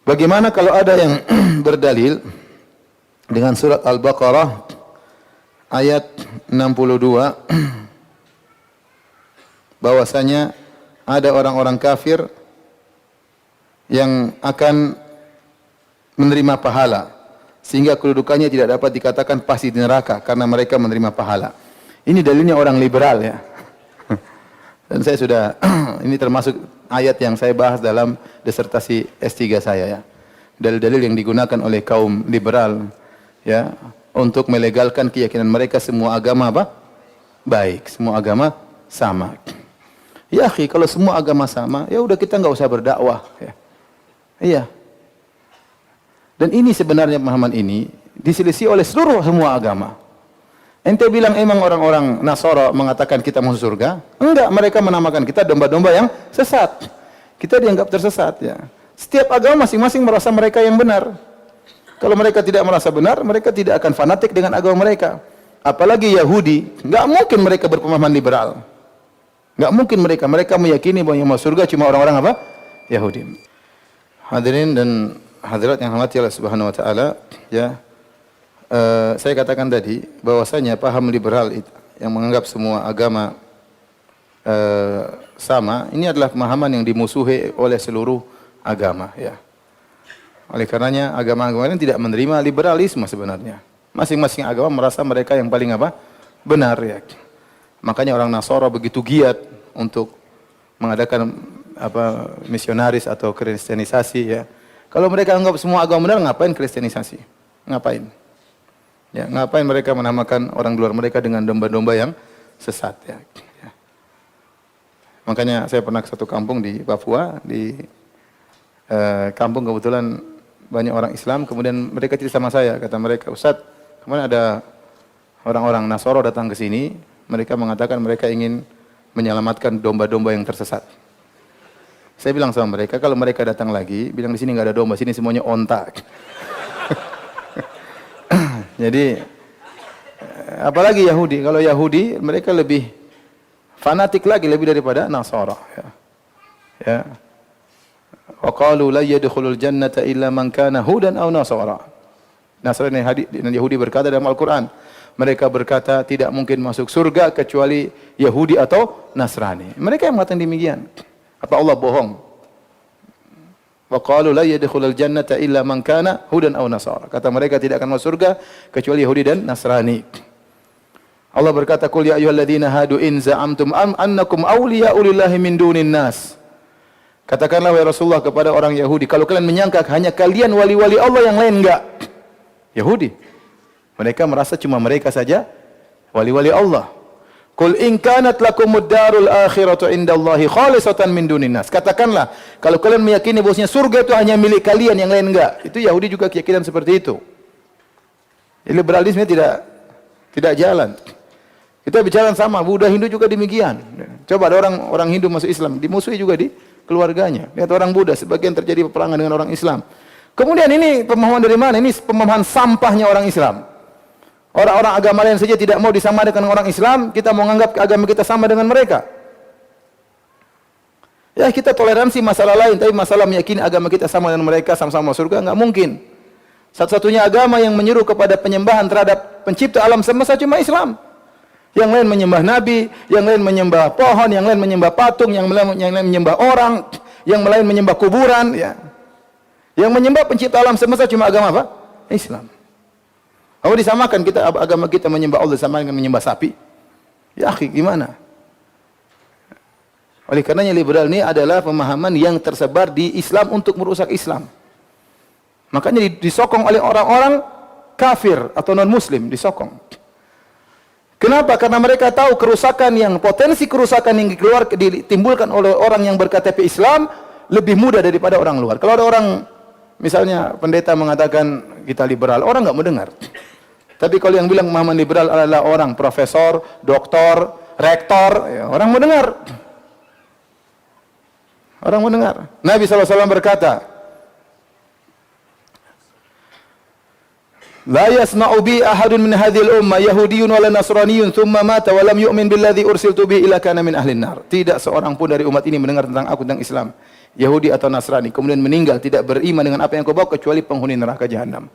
Bagaimana kalau ada yang berdalil dengan surat Al-Baqarah ayat 62 bahwasanya ada orang-orang kafir yang akan menerima pahala sehingga kedudukannya tidak dapat dikatakan pasti di neraka karena mereka menerima pahala. Ini dalilnya orang liberal ya. Dan saya sudah ini termasuk ayat yang saya bahas dalam disertasi S3 saya ya. Dalil-dalil yang digunakan oleh kaum liberal ya untuk melegalkan keyakinan mereka semua agama apa? Baik, semua agama sama. Ya akhi, kalau semua agama sama, ya udah kita enggak usah berdakwah ya. Iya. Dan ini sebenarnya pemahaman ini diselisih oleh semua agama. Ente bilang emang orang-orang Nasara mengatakan kita masuk surga? Enggak, mereka menamakan kita domba-domba yang sesat. Kita dianggap tersesat ya. Setiap agama masing-masing merasa mereka yang benar. Kalau mereka tidak merasa benar, mereka tidak akan fanatik dengan agama mereka. Apalagi Yahudi, enggak mungkin mereka berpemahaman liberal. Enggak mungkin mereka meyakini bahwa yang masuk surga cuma orang-orang apa? Yahudi. Hadirin dan hadirat yang dirahmati Allah Subhanahu wa taala, ya. Saya katakan tadi bahwasanya paham liberal yang menganggap semua agama sama, ini adalah pemahaman yang dimusuhi oleh seluruh agama ya. Oleh karenanya agama-agama lain tidak menerima liberalisme sebenarnya. Masing-masing agama merasa mereka yang paling apa? Benar ya. Makanya orang Nasara begitu giat untuk mengadakan apa misionaris atau kristenisasi ya. Kalau mereka anggap semua agama benar, ngapain kristenisasi? Ngapain? Ya, ngapain mereka menamakan orang luar mereka dengan domba-domba yang sesat ya. Ya. Makanya saya pernah ke satu kampung di Papua, di kampung kebetulan banyak orang Islam, kemudian mereka cerita sama saya, kata mereka, Ustaz, kemarin ada orang-orang Nasara datang ke sini, mereka mengatakan mereka ingin menyelamatkan domba-domba yang tersesat. Saya bilang sama mereka, kalau mereka datang lagi, bilang di sini nggak ada domba, sini semuanya onta. Jadi apalagi Yahudi, kalau Yahudi mereka lebih fanatik lagi lebih daripada Nasara ya. Ya. Wa qalu la yadkhulul jannata illa man kana hudan aw nasara. Nasrani dan Yahudi berkata dalam Al-Qur'an, mereka berkata tidak mungkin masuk surga kecuali Yahudi atau Nasrani. Mereka yang mengatakan demikian. Apa Allah bohong? Wa qalu la yadkhulul jannata illa man kana hudan aw nasara. Kata mereka tidak akan masuk surga kecuali Yahudi dan Nasrani. Allah berkata, "Qul ya ayyuhalladzina hadu in za'amtum annakum awliya'u lillahi min dunin nas." Katakanlah wahai Rasulullah kepada orang Yahudi, kalau kalian menyangka hanya kalian wali-wali Allah yang lain enggak. Yahudi. Mereka merasa cuma mereka saja wali-wali Allah. Qul in kanat lakumud darul akhiratu indallahi khalisatan min dunin nas. Katakanlah, kalau kalian meyakini bahwasanya surga itu hanya milik kalian, yang lain enggak. Itu Yahudi juga keyakinan seperti itu. Liberalisme tidak jalan. Kita bicara sama, Buddha Hindu juga demikian. Coba ada orang Hindu masuk Islam, dimusuhi juga di keluarganya. Lihat orang Buddha, sebagian terjadi peperangan dengan orang Islam. Kemudian ini pemahaman dari mana? Ini pemahaman sampahnya orang Islam. Orang-orang agama lain saja tidak mau disamakan dengan orang Islam, kita mau menganggap agama kita sama dengan mereka. Ya kita toleransi masalah lain, tapi masalah meyakini agama kita sama dengan mereka, sama-sama surga, enggak mungkin. Satu-satunya agama yang menyuruh kepada penyembahan terhadap pencipta alam semesta cuma Islam. Yang lain menyembah nabi, yang lain menyembah pohon, yang lain menyembah patung, yang lain menyembah orang, yang lain menyembah kuburan, ya. Yang menyembah pencipta alam semesta cuma agama apa? Islam. Kalau disamakan kita agama kita menyembah Allah sama dengan menyembah sapi. Ya akhi, gimana? Oleh karenanya liberal ini adalah pemahaman yang tersebar di Islam untuk merusak Islam. Makanya disokong oleh orang-orang kafir atau non-muslim, disokong. Kenapa? Karena mereka tahu kerusakan potensi kerusakan yang ditimbulkan oleh orang yang berKTP Islam lebih mudah daripada orang luar. Kalau ada orang, misalnya pendeta mengatakan kita liberal, orang enggak mendengar. Tapi kalau yang bilang pemahaman liberal adalah orang profesor, doktor, rektor, ya, orang mendengar. Orang mendengar. Nabi SAW berkata, La yasma'u bi ahadun min hadhil ummah yahudiyyun wala nasraniyyun thumma mata wa lam yu'min billadhi ursiltu bihi illa kana min ahlin nar. Tidak seorang pun dari umat ini mendengar tentang aku tentang Islam. Yahudi atau Nasrani, kemudian meninggal tidak beriman dengan apa yang kau bawa kecuali penghuni neraka jahanam.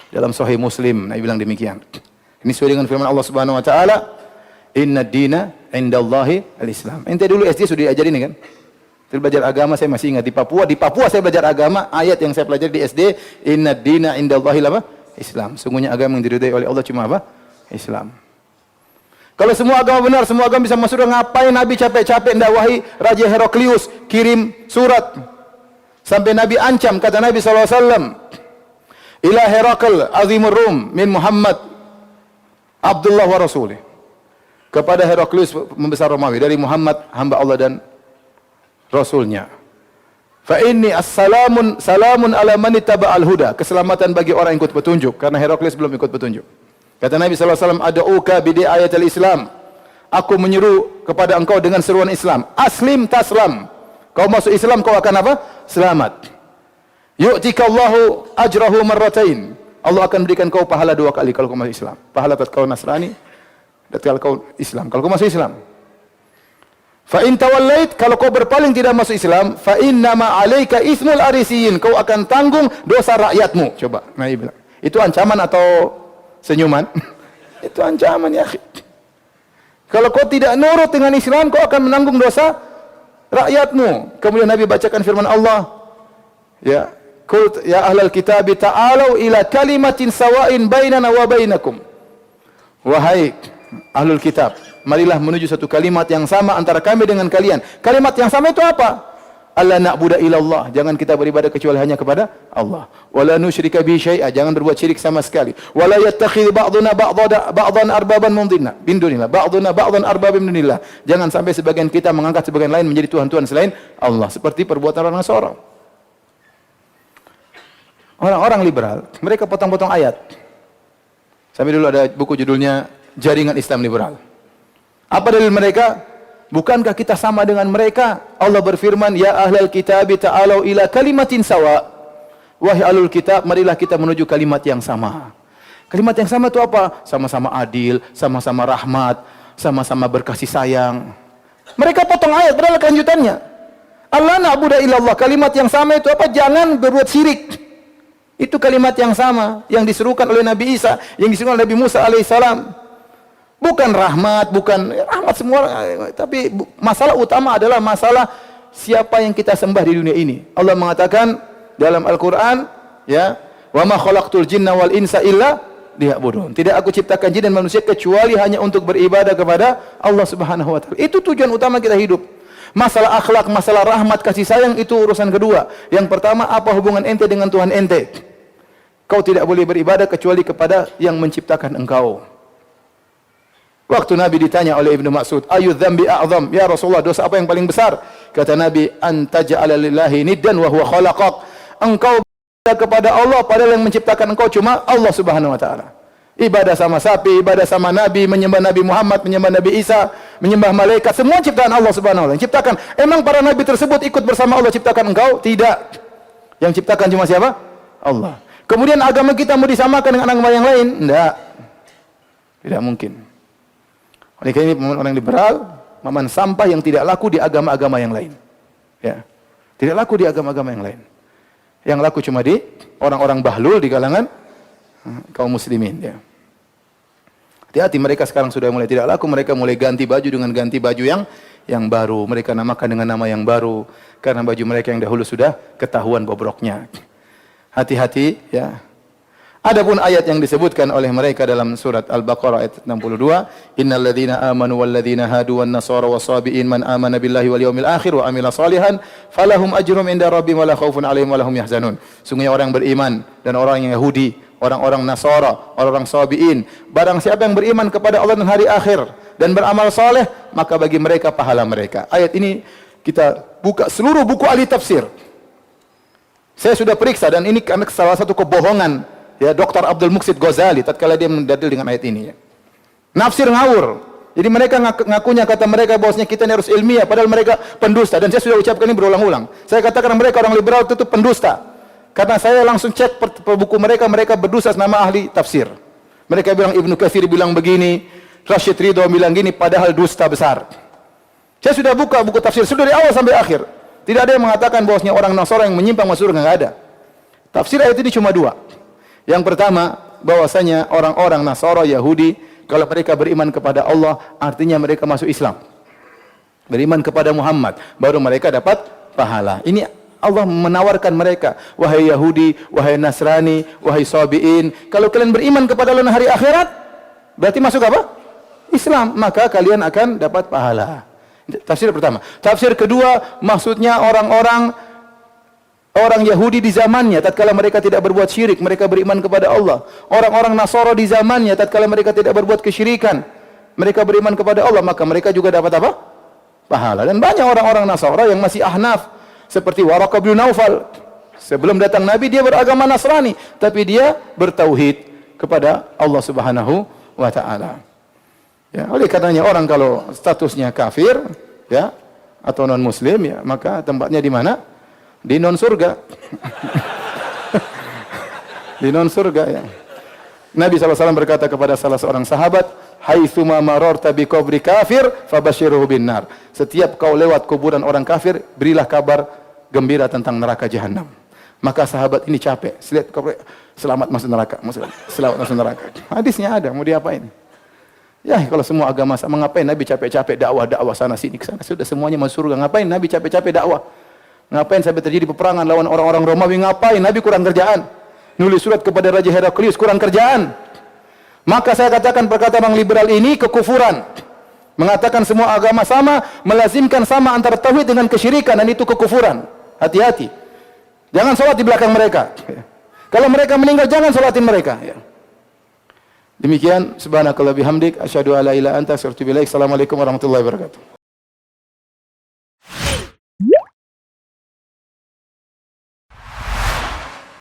Dalam Sahih Muslim, Nabi bilang demikian. Ini sesuai dengan firman Allah Subhanahu wa taala, "Inna dina indallahi al-Islam." Ente dulu SD sudah diajarin ini kan? Saya belajar agama, saya masih ingat di Papua saya belajar agama, ayat yang saya pelajari di SD, "Inna dina indallahi Islam." Sungguhnya agama yang diridai oleh Allah cuma apa? Islam. Kalau semua agama benar, semua agama bisa masuk, ngapain Nabi capek-capek ndakwahi Raja Heraklius kirim surat sampai Nabi ancam, kata Nabi SAW, ila Herakl azimur Rum min Muhammad Abdullah wa Rasulih, kepada Heraklius pembesar Romawi dari Muhammad hamba Allah dan Rasulnya. Fa inni salamun ala man ittaba'al huda, keselamatan bagi orang yang ikut petunjuk, karena Heraklius belum ikut petunjuk. Kata Nabi SAW, ad'uka bidi ayatul Islam, aku menyeru kepada engkau dengan seruan Islam. Aslim taslam, kau masuk Islam kau akan apa? Selamat. Yu'tikallahu ajrahu marratain, Allah akan berikan kau pahala 2 kali kalau kau masuk Islam. Pahala tatkala Nasrani, tatkala kau Islam. Kalau kau masuk Islam. Fa in tawallait, kalau kau berpaling tidak masuk Islam, fa innama 'alaika ismul arisiyin, kau akan tanggung dosa rakyatmu. Coba Nabi bilang. Itu ancaman atau senyuman? Itu ancaman ya. Kalau kau tidak nurut dengan Islam, kau akan menanggung dosa rakyatmu. Kemudian Nabi bacakan firman Allah, ya, qul ya ahlal kitab ta'alu ila kalimatin sawa'in bainana wa bainakum. Wahai ahlul kitab, marilah menuju satu kalimat yang sama antara kami dengan kalian. Kalimat yang sama itu apa? Alla na'budu illallah, jangan kita beribadah kecuali hanya kepada Allah. Wala nusyrika bihi syai'a, jangan berbuat syirik sama sekali. Wala yattakhidhu ba'duna ba'dhan arbaban min dunillah. Ba'duna ba'dhan arbaban min dunillah. Jangan sampai sebagian kita mengangkat sebagian lain menjadi tuhan-tuhan selain Allah, seperti perbuatan orang Nasara. Orang-orang liberal, mereka potong-potong ayat. Sampai dulu ada buku judulnya Jaringan Islam Liberal. Apa dalil mereka? Bukankah kita sama dengan mereka? Allah berfirman, ya ahlal kitab ta'alu ila kalimatin sawa. Wahai ahlul kitab, marilah kita menuju kalimat yang sama. Kalimat yang sama itu apa? Sama-sama adil, sama-sama rahmat, sama-sama berkasih sayang. Mereka potong ayat, padahal kelanjutannya. Allah na'budu illallah. Kalimat yang sama itu apa? Jangan berbuat syirik. Itu kalimat yang sama yang diserukan oleh Nabi Isa, yang diserukan oleh Nabi Musa alaihissalam. Bukan rahmat, bukan rahmat semua, tapi masalah utama adalah masalah siapa yang kita sembah di dunia ini. Allah mengatakan dalam Al-Quran, ya, wa ma khalaqtul jinna wal insa illa liya'budun. Tidak aku ciptakan jin dan manusia kecuali hanya untuk beribadah kepada Allah Subhanahu wa taala. Itu tujuan utama kita hidup. Masalah akhlak, masalah rahmat, kasih sayang itu urusan kedua. Yang pertama, apa hubungan ente dengan Tuhan ente? Kau tidak boleh beribadah kecuali kepada yang menciptakan engkau. Waktu Nabi ditanya oleh Ibnu Mas'ud, ayu dzambi a'zam? Ya Rasulullah, dosa apa yang paling besar? Kata Nabi, antaj'ala lillahi niddan wa huwa khalaqak. Engkau beribadah kepada Allah padahal yang menciptakan engkau cuma Allah Subhanahu wa taala. Ibadah sama sapi, ibadah sama Nabi, menyembah Nabi Muhammad, menyembah Nabi Isa, menyembah malaikat, semua ciptaan Allah Subhanahu wa taala. Ciptakan. Emang para nabi tersebut ikut bersama Allah ciptakan engkau? Tidak. Yang ciptakan cuma siapa? Allah. Kemudian agama kita mau disamakan dengan agama yang lain? Tidak. Tidak mungkin. Oleh karena ini orang liberal memakan sampah yang tidak laku di agama-agama yang lain. Ya. Tidak laku di agama-agama yang lain. Yang laku cuma di orang-orang bahlul di kalangan kaum muslimin, ya. Hati-hati, mereka sekarang sudah mulai tidak laku, mereka mulai ganti baju dengan ganti baju yang baru. Mereka namakan dengan nama yang baru karena baju mereka yang dahulu sudah ketahuan bobroknya. Hati-hati, ya. Adapun ayat yang disebutkan oleh mereka dalam surat Al-Baqarah ayat 62, innal ladzina amanu wal ladzina hadu wan nasara wasabiin man amana billahi wal yawmil akhir wa amila salihan falahum ajrum inda rabbihim wala khaufun alaihim wala hum yahzanun. Sungguhnya orang beriman dan orang yang Yahudi, orang-orang Nasara, orang-orang Sabiin, barang siapa yang beriman kepada Allah dan hari akhir dan beramal saleh, maka bagi mereka pahala mereka. Ayat ini kita buka seluruh buku ahli tafsir. Saya sudah periksa dan ini karena salah satu kebohongan, ya, Dr. Abdul Muqsid Ghazali tatkala dia mendadil dengan ayat ini, ya. Nafsir ngawur. Jadi mereka ngakunya, kata mereka bahwasanya kita ini harus ilmiah, padahal mereka pendusta. Dan saya sudah ucapkan ini berulang-ulang. Saya katakan mereka orang liberal itu pendusta. Karena saya langsung cek per buku mereka, mereka berdusta nama ahli tafsir. Mereka bilang Ibnu Katsir bilang begini, Rashid Ridho bilang gini, padahal dusta besar. Saya sudah buka buku tafsir sudah dari awal sampai akhir. Tidak ada yang mengatakan bahwasanya orang Nasara yang menyimpang masuk surga, enggak ada. Tafsir ayat ini cuma dua. Yang pertama, bahwasanya orang-orang Nasara, Yahudi, kalau mereka beriman kepada Allah, artinya mereka masuk Islam. Beriman kepada Muhammad, baru mereka dapat pahala. Ini Allah menawarkan mereka, wahai Yahudi, wahai Nasrani, wahai Sabi'in, kalau kalian beriman kepada Allah hari akhirat, berarti masuk apa? Islam, maka kalian akan dapat pahala. Tafsir pertama. Tafsir kedua, maksudnya orang Yahudi di zamannya, tatkala mereka tidak berbuat syirik, mereka beriman kepada Allah. Orang-orang Nasara di zamannya, tatkala mereka tidak berbuat kesyirikan, mereka beriman kepada Allah, maka mereka juga dapat apa? Pahala. Dan banyak orang-orang Nasara yang masih ahnaf, seperti Waraqah bin Naufal. Sebelum datang Nabi, dia beragama Nasrani, tapi dia bertauhid kepada Allah Subhanahu wa Ta'ala. Ya, oleh karenanya orang kalau statusnya kafir, ya, atau non muslim, ya, maka tempatnya di mana? Di non surga. Di non surga, ya. Nabi SAW berkata kepada salah seorang sahabat, "Haitsuma mararta bi qabri kafir fabashshirhu bin nar." Setiap kau lewat kuburan orang kafir, berilah kabar gembira tentang neraka jahanam. Maka sahabat ini capek, selamat masuk neraka, selamat masuk neraka. Hadisnya ada, mau diapain? Ya, kalau semua agama sama, ngapain Nabi capek-capek dakwah sana sini ke sana? Sudah semuanya masuk surga. Ngapain Nabi capek-capek dakwah? Ngapain sampai terjadi peperangan lawan orang-orang Romawi? Ngapain Nabi kurang kerjaan? Nulis surat kepada Raja Heraklius, kurang kerjaan. Maka saya katakan perkataan orang liberal ini kekufuran. Mengatakan semua agama sama, melazimkan sama antara tauhid dengan kesyirikan, dan itu kekufuran. Hati-hati. Jangan sholat di belakang mereka. Kalau mereka meninggal, jangan sholatin mereka. Demikian, subhanakallah bihamdik, asyhadu alla ilaha illa anta, astaghfiruka wa atubu ilaik. Assalamualaikum warahmatullahi wabarakatuh.